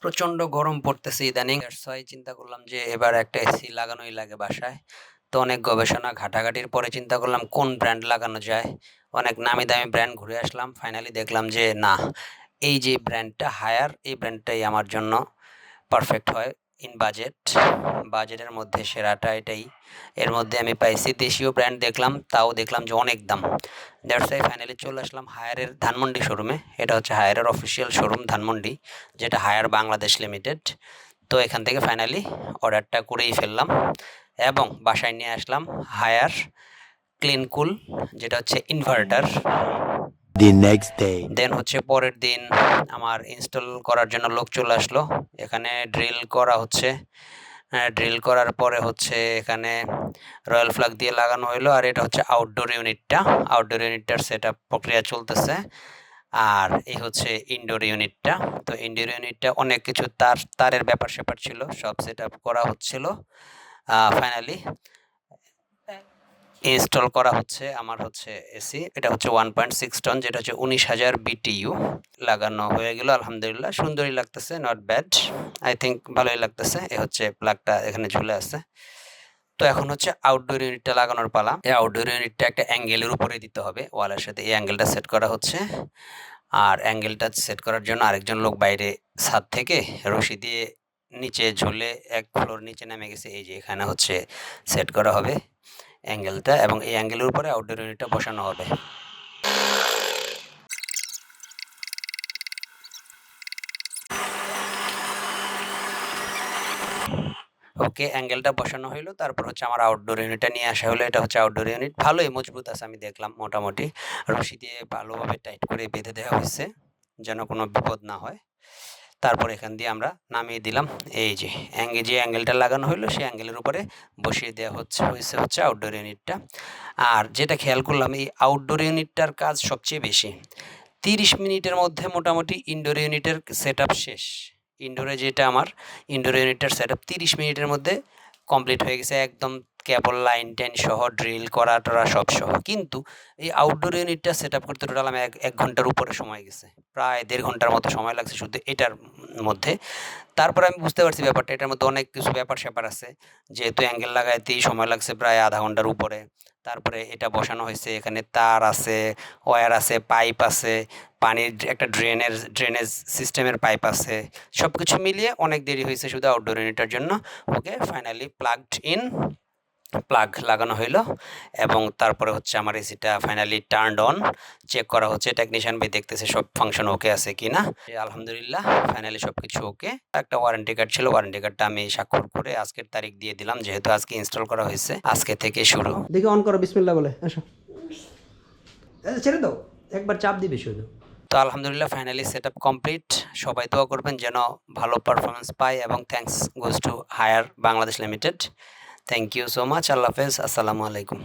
প্রচন্ড গরম পড়তেছে ইদানিং। তাই চিন্তা করলাম যে এবার একটা এসি লাগানোই লাগে বাসায়। তো অনেক গবেষণা ঘাটাঘাটির পরে চিন্তা করলাম কোন ব্র্যান্ড লাগানো যায়। অনেক নামি দামি ব্র্যান্ড ঘুরে আসলাম, ফাইনালি দেখলাম যে না, এই যে ব্র্যান্ডটা হায়ার, এই ব্র্যান্ডটাই আমার জন্য পারফেক্ট হয় ইন বাজেটের মধ্যে সেরাটা এটাই। এর মধ্যে আমি পাইছি দেশীয় ব্র্যান্ড, দেখলাম তাও দেখলাম যে অনেক দাম। দ্যাটস ওয়াই ফাইনালি চলে আসলাম হায়ারের ধানমন্ডি শোরুমে। এটা হচ্ছে হায়ারের অফিসিয়াল শোরুম ধানমন্ডি, যেটা হায়ার বাংলাদেশ লিমিটেড। তো এখান থেকে ফাইনালি অর্ডারটা করেই ফেললাম এবং বাসায় নিয়ে আসলাম হায়ার ক্লিন কুল, যেটা হচ্ছে ইনভার্টার। The next day. দেন হচ্ছে পরের দিন আমার ইনস্টল করার জন্য লোক চলে আসলো। এখানে ড্রিল করা হচ্ছে। ড্রিল করার পরে হচ্ছে এখানে রয়্যাল ফ্লাগ দিয়ে লাগানো হইলো। আর এটা হচ্ছে আউটডোর ইউনিটটার সেট আপ প্রক্রিয়া চলতেছে। আর এই হচ্ছে ইনডোর ইউনিটটা। তো ইনডোর ইউনিটটা অনেক কিছু তারের ব্যাপার স্যাপার ছিল, সব সেট আপ করা হচ্ছিল। ফাইনালি ইনস্টল করা হচ্ছে আমার হচ্ছে এসি। এটা হচ্ছে 1.6 টন, যেটা হচ্ছে 19,000 BTU লাগানো হয়ে গেল। আলহামদুলিল্লাহ সুন্দরই লাগতেছে, নট ব্যাড, আই থিঙ্ক ভালোই লাগতেছে। এ হচ্ছে প্লাগটা এখানে ঝুলে আছে। তো এখন হচ্ছে আউটডোর ইউনিটটা লাগানোর পালা। এই আউটডোর ইউনিটটা একটা অ্যাঙ্গেলের উপরে দিতে হবে ওয়ালের সাথে। এই অ্যাঙ্গেলটা সেট করা হচ্ছে। আর অ্যাঙ্গেলটা সেট করার জন্য আরেকজন লোক বাইরে ছাদ থেকে রশি দিয়ে নিচে ঝুলে এক ফ্লোর নিচে নেমে গেছে। এই যে এখানে হচ্ছে সেট করা হবে অ্যাঙ্গেলটা, এবং এই অ্যাঙ্গেলের উপরে আউটডোর ইউনিটটা বসানো হবে। ওকে, অ্যাঙ্গেলটা বসানো হইলো। তারপর হচ্ছে আমার আউটডোর ইউনিটটা নিয়ে আসা হলো। এটা হচ্ছে আউটডোর ইউনিট, ভালোই মজবুত আছে আমি দেখলাম। মোটামুটি রশি দিয়ে ভালোভাবে টাইট করে বেঁধে দেওয়া হয়েছে যেন কোনো বিপদ না হয়। তারপর এখান দিয়ে আমরা নামিয়ে দিলাম। এই যে যে অ্যাঙ্গেলটা লাগানো হইলো সেই অ্যাঙ্গেলের উপরে বসিয়ে দেওয়া হচ্ছে আউটডোর ইউনিটটা। আর যেটা খেয়াল করলাম, এই আউটডোর ইউনিটটার কাজ সবচেয়ে বেশি। 30 মিনিটের মধ্যে মোটামুটি ইনডোর ইউনিটের সেট আপ শেষ। আমার ইনডোর ইউনিটটার সেট আপ 30 মিনিটের মধ্যে কমপ্লিট হয়ে গেছে, একদম কেবল লাইন টাইন সহ, ড্রিল করা টরা সব সহ। কিন্তু এই আউটডোর ইউনিটটা সেট আপ করতে টোটাল আমি এক ঘন্টার উপরে সময় গেছে, প্রায় 1.5 ঘন্টার মতো সময় লাগছে শুধু এটার মধ্যে। তারপরে আমি বুঝতে পারছি ব্যাপারটা, এটার মধ্যে অনেক কিছু ব্যাপার স্যাপার আছে। যেহেতু অ্যাঙ্গেল লাগাইতেই সময় লাগছে প্রায় আধা ঘন্টার উপরে। তারপরে এটা বসানো হয়েছে, এখানে তার আছে, ওয়্যার আছে, পাইপ আছে, পানির একটা ড্রেনেজ সিস্টেমের পাইপ আছে। সব কিছু মিলিয়ে অনেক দেরি হয়েছে শুধু আউটডোর ইউনিটের জন্য। ওকে, ফাইনালি প্লাগ লাগানো হইলো এবং তারপরে হচ্ছে আমার এসিটা ফাইনালি টার্নড অন। চেক করা হচ্ছে, টেকনিশিয়ান ভাই দেখতেছে সব ফাংশন ওকে আছে কিনা। আলহামদুলিল্লাহ ফাইনালি সব কিছু ওকে। একটা ওয়ারেন্টি কার্ড ছিল, ওয়ারেন্টি কার্ডটা আমি স্বাক্ষর করে আজকের তারিখ দিয়ে দিলাম, যেহেতু আজকে ইনস্টল করা হয়েছে, আজকে থেকে শুরু। দেখি অন করো, বিসমিল্লাহ বলে আসো। ছেড়ে দাও, একবার চাপ দিবে শুধু। তো আলহামদুলিল্লাহ ফাইনালি সেট আপ কমপ্লিট। সবাই দোয়া করবেন যেন ভালো পারফরমেন্স পাই, এবং thanks goes to Haier Bangladesh limited. Thank you so much. আল্লাহ হাফেজ, আসসালামু আলাইকুম।